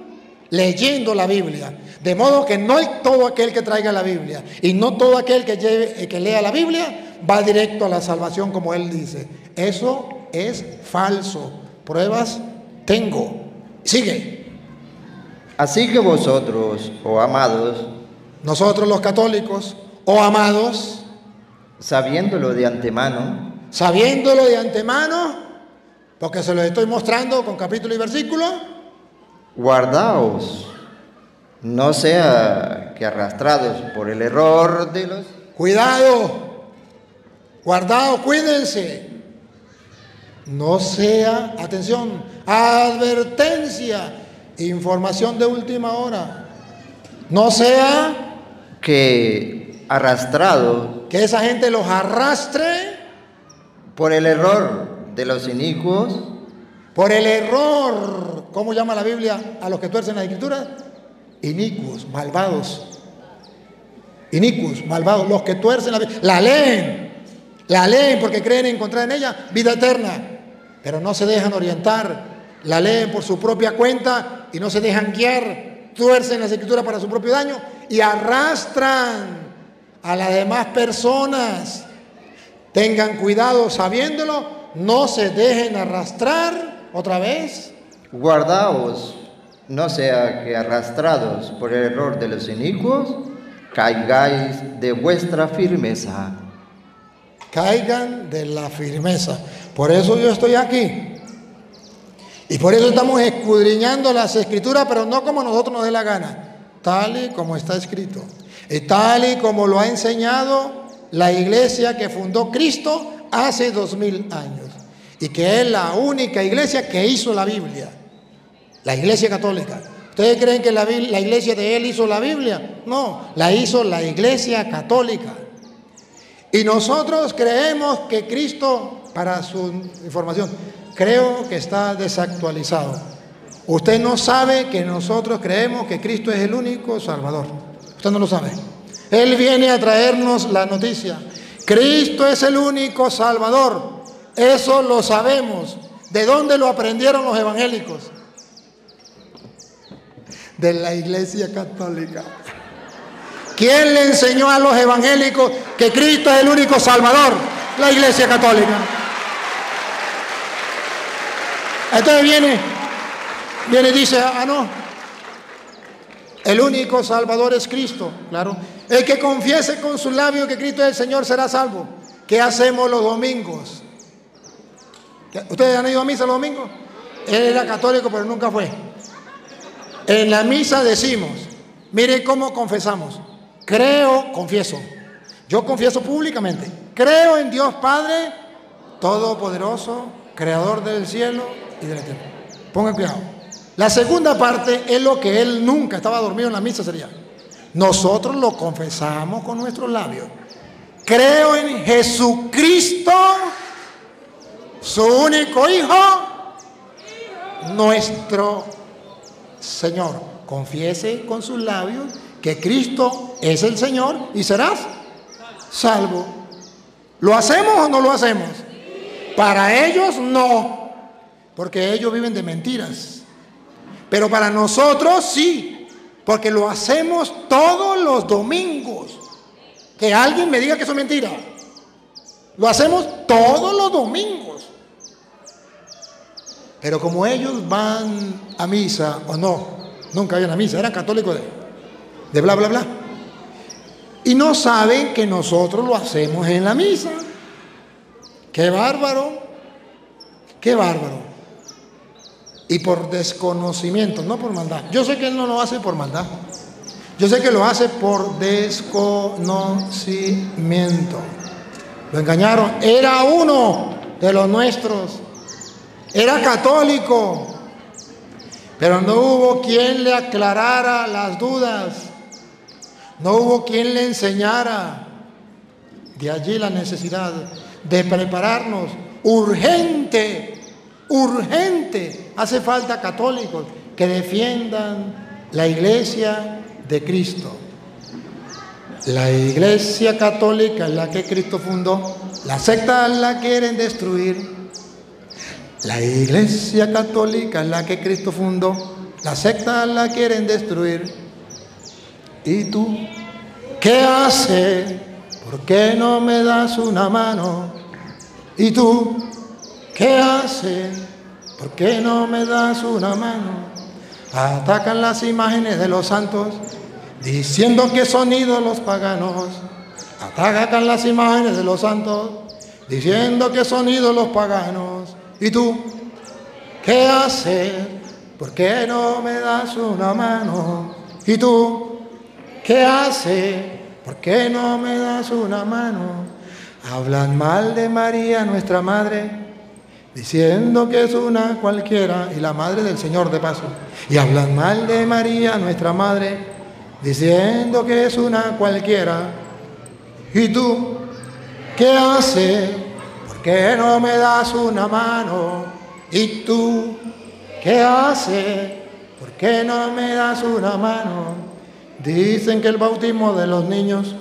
leyendo la Biblia. De modo que no todo aquel que traiga la Biblia y no todo aquel que lea la Biblia va directo a la salvación, como él dice. Eso es falso. Pruebas tengo. Sigue. Así que vosotros, oh amados, Nosotros los católicos, oh amados, sabiéndolo de antemano, porque se lo estoy mostrando con capítulo y versículo, guardaos, no sea que arrastrados por el error de los... cuidado, guardado, cuídense. No sea, atención, advertencia, información de última hora. No sea que arrastrados que esa gente los arrastre por el error de los inicuos, por el error. ¿Cómo llama la Biblia a los que tuercen la escritura? Inicuos, malvados. Inicuos, malvados, los que tuercen la Biblia. La leen porque creen encontrar en ella vida eterna, pero no se dejan orientar, la leen por su propia cuenta y no se dejan guiar, tuercen las escrituras para su propio daño y arrastran a las demás personas. Tengan cuidado, sabiéndolo, no se dejen arrastrar otra vez. guardaos, no sea que arrastrados por el error de los inicuos, caigáis de vuestra firmeza. Caigan de la firmeza. Por eso yo estoy aquí. Y por eso estamos escudriñando las escrituras, pero no como nosotros nos dé la gana, tal y como está escrito, y tal y como lo ha enseñado la iglesia que fundó Cristo hace 2000 años, y que es la única iglesia que hizo la Biblia, la iglesia católica. ¿Ustedes creen que la iglesia de él hizo la Biblia? No, la hizo la iglesia católica. Y nosotros creemos que Cristo, para su información, creo que está desactualizado. Usted no sabe que nosotros creemos que Cristo es el único Salvador. Usted no lo sabe. Él viene a traernos la noticia. Cristo es el único Salvador. Eso lo sabemos. ¿De dónde lo aprendieron los evangélicos? De la iglesia católica. ¿Quién le enseñó a los evangélicos que Cristo es el único Salvador? La iglesia católica. Entonces viene y dice, no, el único Salvador es Cristo, claro. El que confiese con sus labios que Cristo es el Señor será salvo. ¿Qué hacemos los domingos? ¿Ustedes han ido a misa los domingos? Él era católico, pero nunca fue. En la misa decimos, miren cómo confesamos. Confieso. Yo confieso públicamente. Creo en Dios Padre Todopoderoso, Creador del cielo y de la tierra. Pongan cuidado. La segunda parte es lo que él nunca estaba dormido en la misa, sería. Nosotros lo confesamos con nuestros labios. Creo en Jesucristo, su único Hijo, nuestro Señor. Confiese con sus labios que Cristo es el Señor y serás salvo. ¿Lo hacemos o no lo hacemos? Para ellos no, porque ellos viven de mentiras. Pero para nosotros sí, porque lo hacemos todos los domingos. Que alguien me diga que eso es mentira. Lo hacemos todos los domingos. Pero como ellos van a misa, o no, nunca iban a misa, eran católicos de bla, bla, bla. Y no saben que nosotros lo hacemos en la misa. ¡Qué bárbaro! ¡Qué bárbaro! Y por desconocimiento, no por maldad. Yo sé que él no lo hace por maldad. Yo sé que lo hace por desconocimiento. Lo engañaron. Era uno de los nuestros. Era católico. Pero no hubo quien le aclarara las dudas. No hubo quien le enseñara. De allí la necesidad de prepararnos. Urgente. Hace falta católicos que defiendan la iglesia de Cristo. La iglesia católica es la que Cristo fundó. La secta la quieren destruir. La iglesia católica es la que Cristo fundó. La secta la quieren destruir. ¿Y tú qué haces? ¿Por qué no me das una mano? ¿Y tú qué haces? ¿Por qué no me das una mano? Atacan las imágenes de los santos, diciendo que son ídolos paganos. Atacan las imágenes de los santos, diciendo que son ídolos paganos. ¿Y tú qué haces? ¿Por qué no me das una mano? ¿Y tú qué haces? ¿Por qué no me das una mano? Hablan mal de María, nuestra madre, diciendo que es una cualquiera, y la madre del Señor de paso. Y hablan mal de María, nuestra madre, diciendo que es una cualquiera. ¿Y tú qué haces? ¿Por qué no me das una mano? ¿Y tú qué haces? ¿Por qué no me das una mano? Dicen que el bautismo de los niños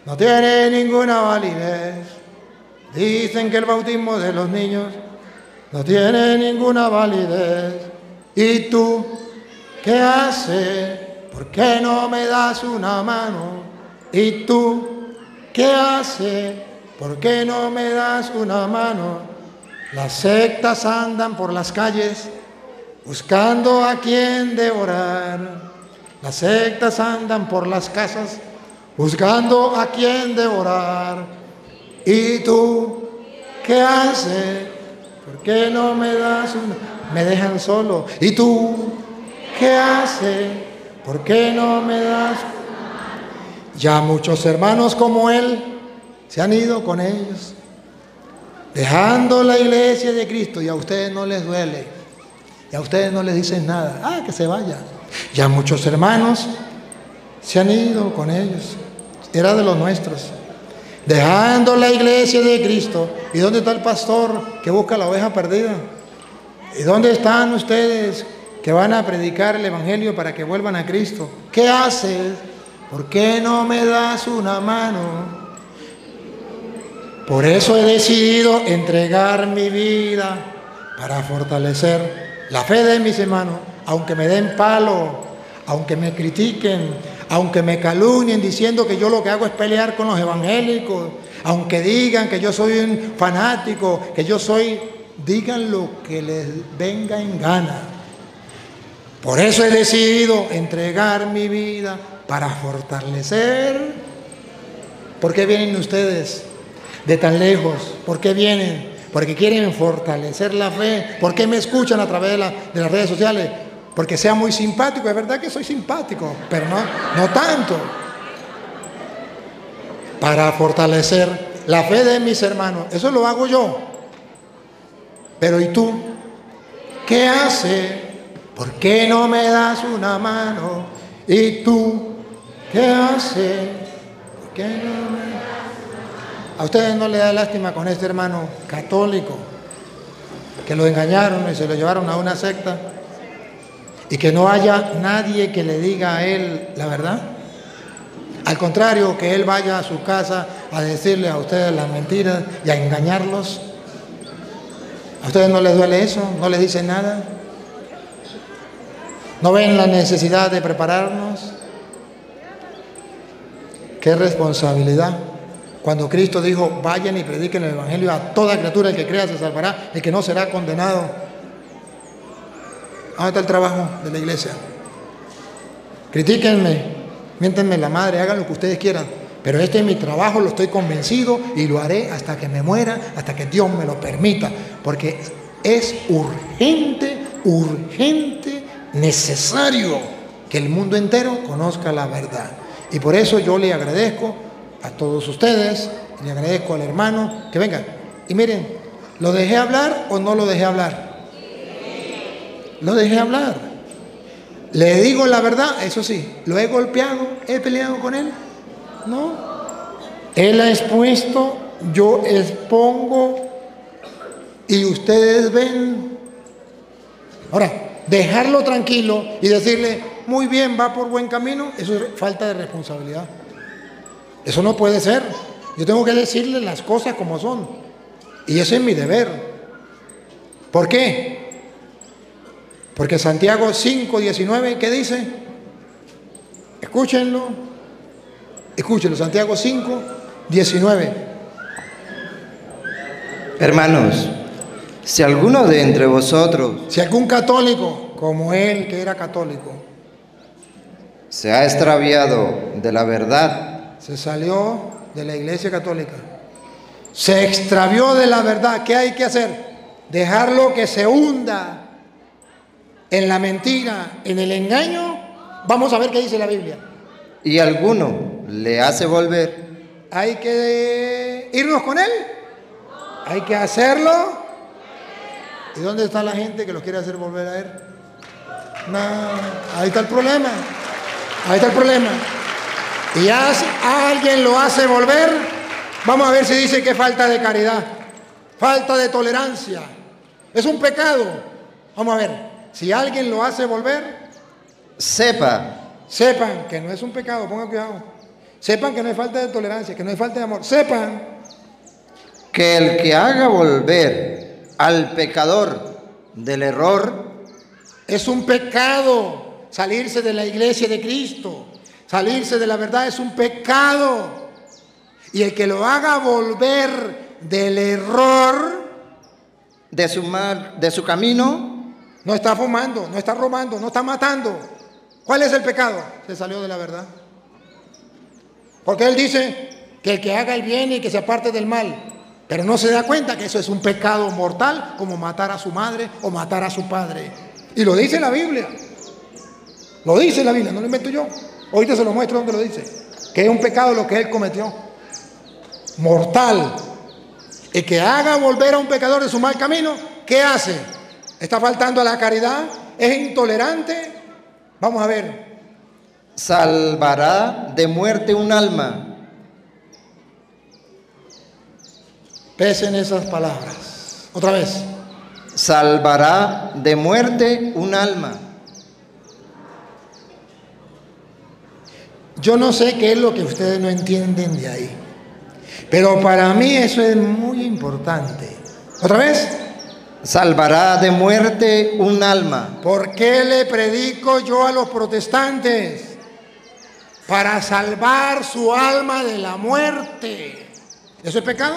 no tiene ninguna validez. Dicen que el bautismo de los niños no tiene ninguna validez. ¿Y tú qué haces? ¿Por qué no me das una mano? ¿Y tú qué haces? ¿Por qué no me das una mano? Las sectas andan por las calles buscando a quien devorar. Las sectas andan por las casas buscando a quien devorar. ¿Y tú qué haces? ¿Por qué no me das una? Me dejan solo. ¿Y tú qué haces? ¿Por qué no me das? Ya muchos hermanos como él se han ido con ellos, dejando la iglesia de Cristo, y a ustedes no les duele, y a ustedes no les dicen nada. Ah, que se vaya. Ya muchos hermanos se han ido con ellos. Era de los nuestros, dejando la iglesia de Cristo. ¿Y dónde está el pastor que busca la oveja perdida? ¿Y dónde están ustedes que van a predicar el evangelio para que vuelvan a Cristo? ¿Qué haces? ¿Por qué no me das una mano? Por eso he decidido entregar mi vida para fortalecer la fe de mis hermanos, aunque me den palo, aunque me critiquen, aunque me calumnien diciendo que yo lo que hago es pelear con los evangélicos, aunque digan que yo soy un fanático, que yo soy, digan lo que les venga en gana. Por eso he decidido entregar mi vida para fortalecer. ¿Por qué vienen ustedes de tan lejos? ¿Por qué vienen? Porque quieren fortalecer la fe. ¿Por qué me escuchan a través de las redes sociales? Porque sea muy simpático. Es verdad que soy simpático, pero no tanto. Para fortalecer la fe de mis hermanos. Eso lo hago yo. Pero ¿y tú? ¿Qué haces? ¿Por qué no me das una mano? ¿Y tú qué haces? ¿Por qué no me das? ¿A ustedes no les da lástima con este hermano católico que lo engañaron y se lo llevaron a una secta? Y que no haya nadie que le diga a él la verdad. Al contrario, que él vaya a su casa a decirle a ustedes las mentiras y a engañarlos. ¿A ustedes no les duele eso? ¿No les dicen nada? ¿No ven la necesidad de prepararnos? ¡Qué responsabilidad! Cuando Cristo dijo, vayan y prediquen el Evangelio a toda criatura, el que crea se salvará, el que no será condenado. ¿Dónde está el trabajo de la iglesia? Critíquenme, miéntenme la madre, hagan lo que ustedes quieran, pero este es mi trabajo, lo estoy convencido y lo haré hasta que me muera, hasta que Dios me lo permita, porque es urgente, necesario que el mundo entero conozca la verdad. Y por eso yo le agradezco a todos ustedes, le agradezco al hermano que venga. Y miren, ¿lo dejé hablar o no lo dejé hablar? Lo dejé hablar. Le digo la verdad, eso sí, ¿lo he golpeado? ¿He peleado con él? No. Él ha expuesto, yo expongo y ustedes ven. Ahora, dejarlo tranquilo y decirle, muy bien, va por buen camino, eso es falta de responsabilidad. Eso no puede ser. Yo tengo que decirle las cosas como son. Y ese es mi deber. ¿Por qué? Porque Santiago 5:19, ¿qué dice? Escúchenlo. Escúchenlo, Santiago 5:19. Hermanos, si alguno de entre vosotros Si algún católico, como él que era católico, se ha extraviado de la verdad, se salió de la iglesia católica, se extravió de la verdad, ¿qué hay que hacer? Dejarlo que se hunda en la mentira, en el engaño. Vamos a ver qué dice la Biblia. y alguno le hace volver, ¿Hay que irnos con él? ¿Hay que hacerlo? ¿Y dónde está la gente que los quiere hacer volver a él? No, ahí está el problema. Ahí está el problema. Y ya alguien lo hace volver. Vamos a ver si dice que falta de caridad, falta de tolerancia. Es un pecado. Vamos a ver. Si alguien lo hace volver, sepan que no es un pecado, pongan cuidado. Sepan que no hay falta de tolerancia, que no hay falta de amor. Sepan que el que haga volver al pecador del error, es un pecado salirse de la iglesia de Cristo. Salirse de la verdad es un pecado. Y el que lo haga volver del error, de su camino, no está fumando, no está robando, no está matando. ¿Cuál es el pecado? Se salió de la verdad. Porque él dice que el que haga el bien y que se aparte del mal, pero no se da cuenta que eso es un pecado mortal, como matar a su madre o matar a su padre. Y lo dice la Biblia. Lo dice la Biblia, no lo invento yo. Ahorita se lo muestro donde lo dice. Que es un pecado lo que él cometió. Mortal. El que haga volver a un pecador de su mal camino, ¿qué hace? ¿Está faltando a la caridad? ¿Es intolerante? Vamos a ver. salvará de muerte un alma. Pesen esas palabras. Otra vez. Salvará de muerte un alma. Yo no sé qué es lo que ustedes no entienden de ahí, pero para mí eso es muy importante. ¿Otra vez? Salvará de muerte un alma. ¿Por qué le predico yo a los protestantes? Para salvar su alma de la muerte. ¿Eso es pecado?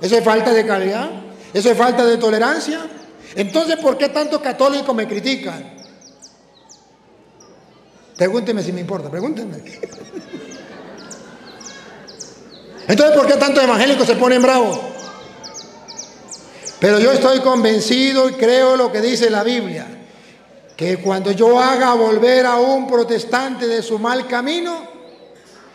¿Eso es falta de caridad? ¿Eso es falta de tolerancia? Entonces, ¿por qué tantos católicos me critican? Pregúntenme si me importa, pregúntenme. Entonces, ¿por qué tantos evangélicos se ponen bravos? Pero yo estoy convencido y creo lo que dice la Biblia, que cuando yo haga volver a un protestante de su mal camino,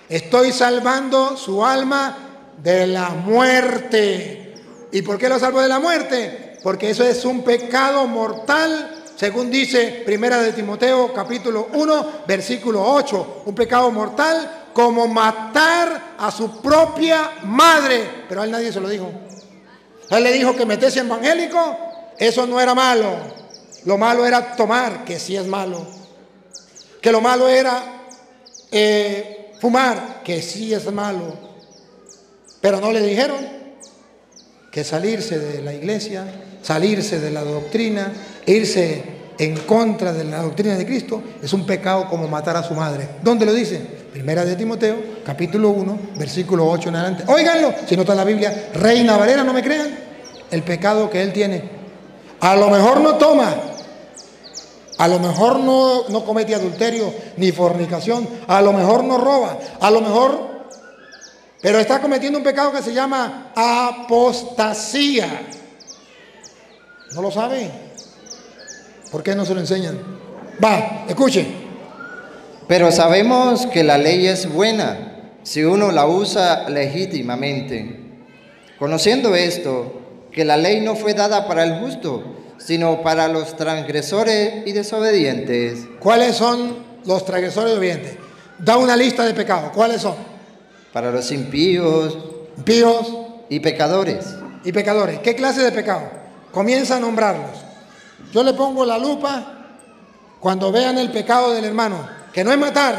estoy salvando su alma de la muerte. ¿Y por qué lo salvo de la muerte? Porque eso es un pecado mortal, según dice Primera de Timoteo, capítulo 1, versículo 8. Un pecado mortal como matar a su propia madre. Pero a él nadie se lo dijo. A él le dijo que meterse evangélico, eso no era malo. Lo malo era tomar, que sí es malo. Que lo malo era fumar, que sí es malo, pero no le dijeron que salirse de la iglesia, salirse de la doctrina, irse en contra de la doctrina de Cristo, es un pecado como matar a su madre. ¿Dónde lo dice? Primera de Timoteo, capítulo 1, versículo 8 en adelante. Óiganlo, si no está en la Biblia, Reina Valera, no me crean, el pecado que él tiene. A lo mejor no toma, a lo mejor no comete adulterio ni fornicación, a lo mejor no roba, a lo mejor, pero está cometiendo un pecado que se llama apostasía. ¿No lo sabe? ¿Por qué no se lo enseñan? Va, escuche. Pero sabemos que la ley es buena si uno la usa legítimamente. Conociendo esto, que la ley no fue dada para el justo, sino para los transgresores y desobedientes. ¿Cuáles son los transgresores y obedientes? Da una lista de pecados. ¿Cuáles son? Para los impíos y pecadores. Y pecadores. ¿Qué clase de pecado? Comienza a nombrarlos. Yo le pongo la lupa cuando vean el pecado del hermano, que no es matar,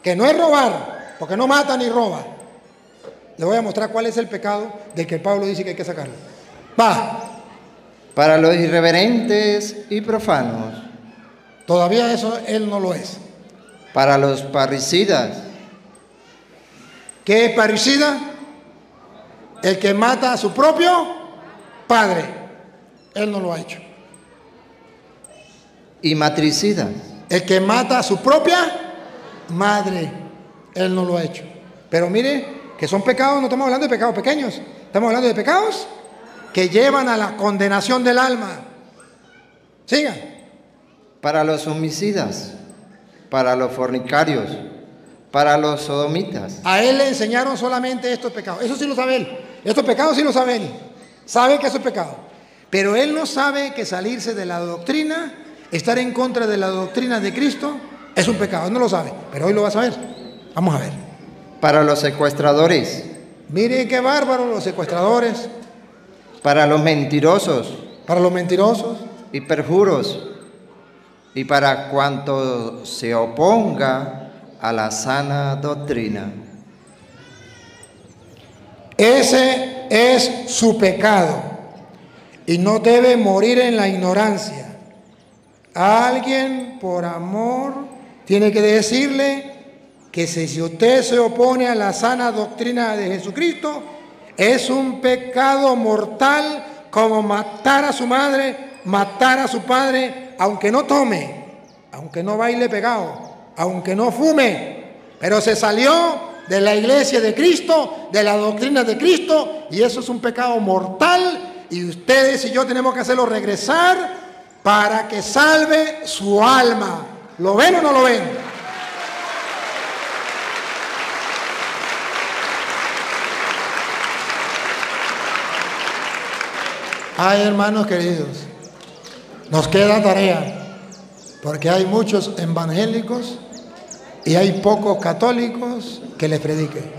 que no es robar, porque no mata ni roba. Le voy a mostrar cuál es el pecado del que Pablo dice que hay que sacarlo. Va. Para los irreverentes y profanos. Todavía eso él no lo es. Para los parricidas. ¿Qué es parricida? El que mata a su propio padre. Él no lo ha hecho. Y matricidas. El que mata a su propia madre. Él no lo ha hecho. Pero mire que son pecados, no estamos hablando de pecados pequeños. Estamos hablando de pecados que llevan a la condenación del alma. Siga. Para los homicidas, para los fornicarios, para los sodomitas. A él le enseñaron solamente estos pecados. Eso sí lo sabe él. Estos pecados sí lo sabe él. Sabe que eso es pecado. Pero él no sabe que salirse de la doctrina, estar en contra de la doctrina de Cristo, es un pecado. Él no lo sabe, pero hoy lo va a saber. Vamos a ver. Para los secuestradores. Miren qué bárbaro, los secuestradores. Para los mentirosos. Para los mentirosos. Y perjuros. Y para cuanto se oponga a la sana doctrina. Ese es su pecado y no debe morir en la ignorancia. Alguien por amor tiene que decirle que si usted se opone a la sana doctrina de Jesucristo, es un pecado mortal como matar a su madre, matar a su padre, aunque no tome, aunque no baile pegado, aunque no fume, pero se salió de la iglesia de Cristo, de la doctrina de Cristo, y eso es un pecado mortal, y ustedes y yo tenemos que hacerlo regresar para que salve su alma. ¿Lo ven o no lo ven? Ay, hermanos queridos, nos queda tarea, porque hay muchos evangélicos y hay pocos católicos que les prediquen.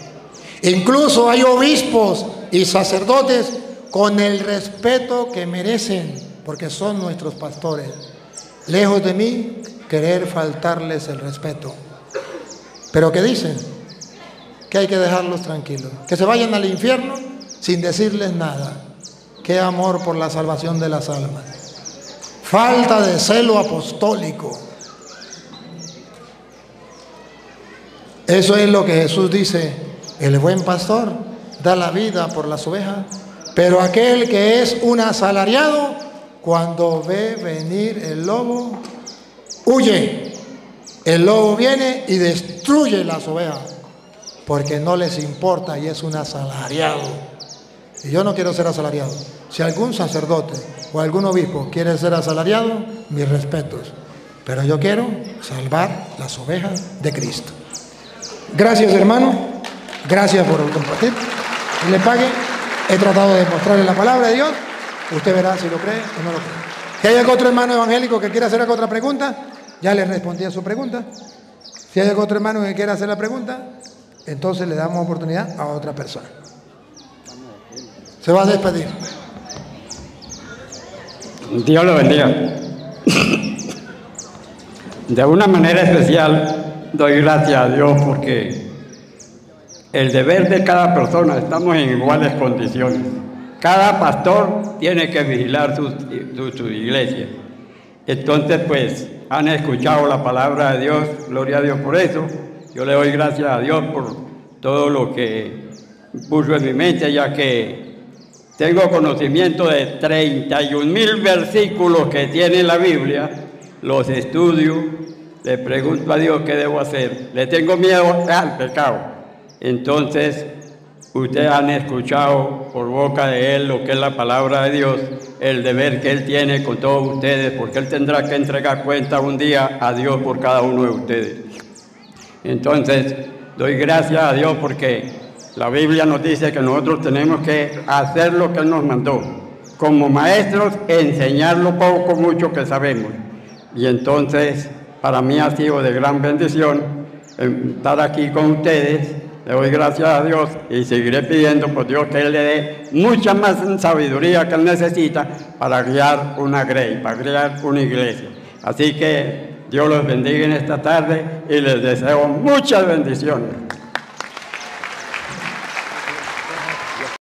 Incluso hay obispos y sacerdotes con el respeto que merecen, porque son nuestros pastores. Lejos de mí querer faltarles el respeto. Pero ¿qué dicen? Que hay que dejarlos tranquilos, que se vayan al infierno sin decirles nada. Qué amor por la salvación de las almas. Falta de celo apostólico. Eso es lo que Jesús dice: el buen pastor da la vida por las ovejas, pero aquel que es un asalariado, cuando ve venir el lobo, huye. El lobo viene y destruye las ovejas, porque no les importa y es un asalariado. Y yo no quiero ser asalariado. Si algún sacerdote o algún obispo quiere ser asalariado, mis respetos. Pero yo quiero salvar las ovejas de Cristo. Gracias, hermano. Gracias por compartir. Y le pague. He tratado de mostrarle la palabra de Dios. Usted verá si lo cree o no lo cree. Si hay algún otro hermano evangélico que quiera hacer otra pregunta, ya le respondí a su pregunta. Si hay algún otro hermano que quiera hacer la pregunta, entonces le damos oportunidad a otra persona. Se va a despedir. Dios lo bendiga. De una manera especial doy gracias a Dios porque El deber de cada persona, estamos en iguales condiciones. Cada pastor tiene que vigilar su iglesia. Entonces, pues, han escuchado la palabra de Dios, gloria a Dios por eso. Yo le doy gracias a Dios por todo lo que puso en mi mente, ya que tengo conocimiento de 31,000 versículos que tiene la Biblia, los estudio, le pregunto a Dios qué debo hacer. Le tengo miedo al pecado. Entonces, ustedes han escuchado por boca de Él lo que es la palabra de Dios, el deber que Él tiene con todos ustedes, porque Él tendrá que entregar cuenta un día a Dios por cada uno de ustedes. Entonces, doy gracias a Dios porque la Biblia nos dice que nosotros tenemos que hacer lo que Él nos mandó. Como maestros, enseñar lo poco, mucho que sabemos. Y entonces, para mí ha sido de gran bendición estar aquí con ustedes. Le doy gracias a Dios y seguiré pidiendo por Dios que Él le dé mucha más sabiduría que Él necesita para guiar una grey, para guiar una iglesia. Así que Dios los bendiga en esta tarde y les deseo muchas bendiciones.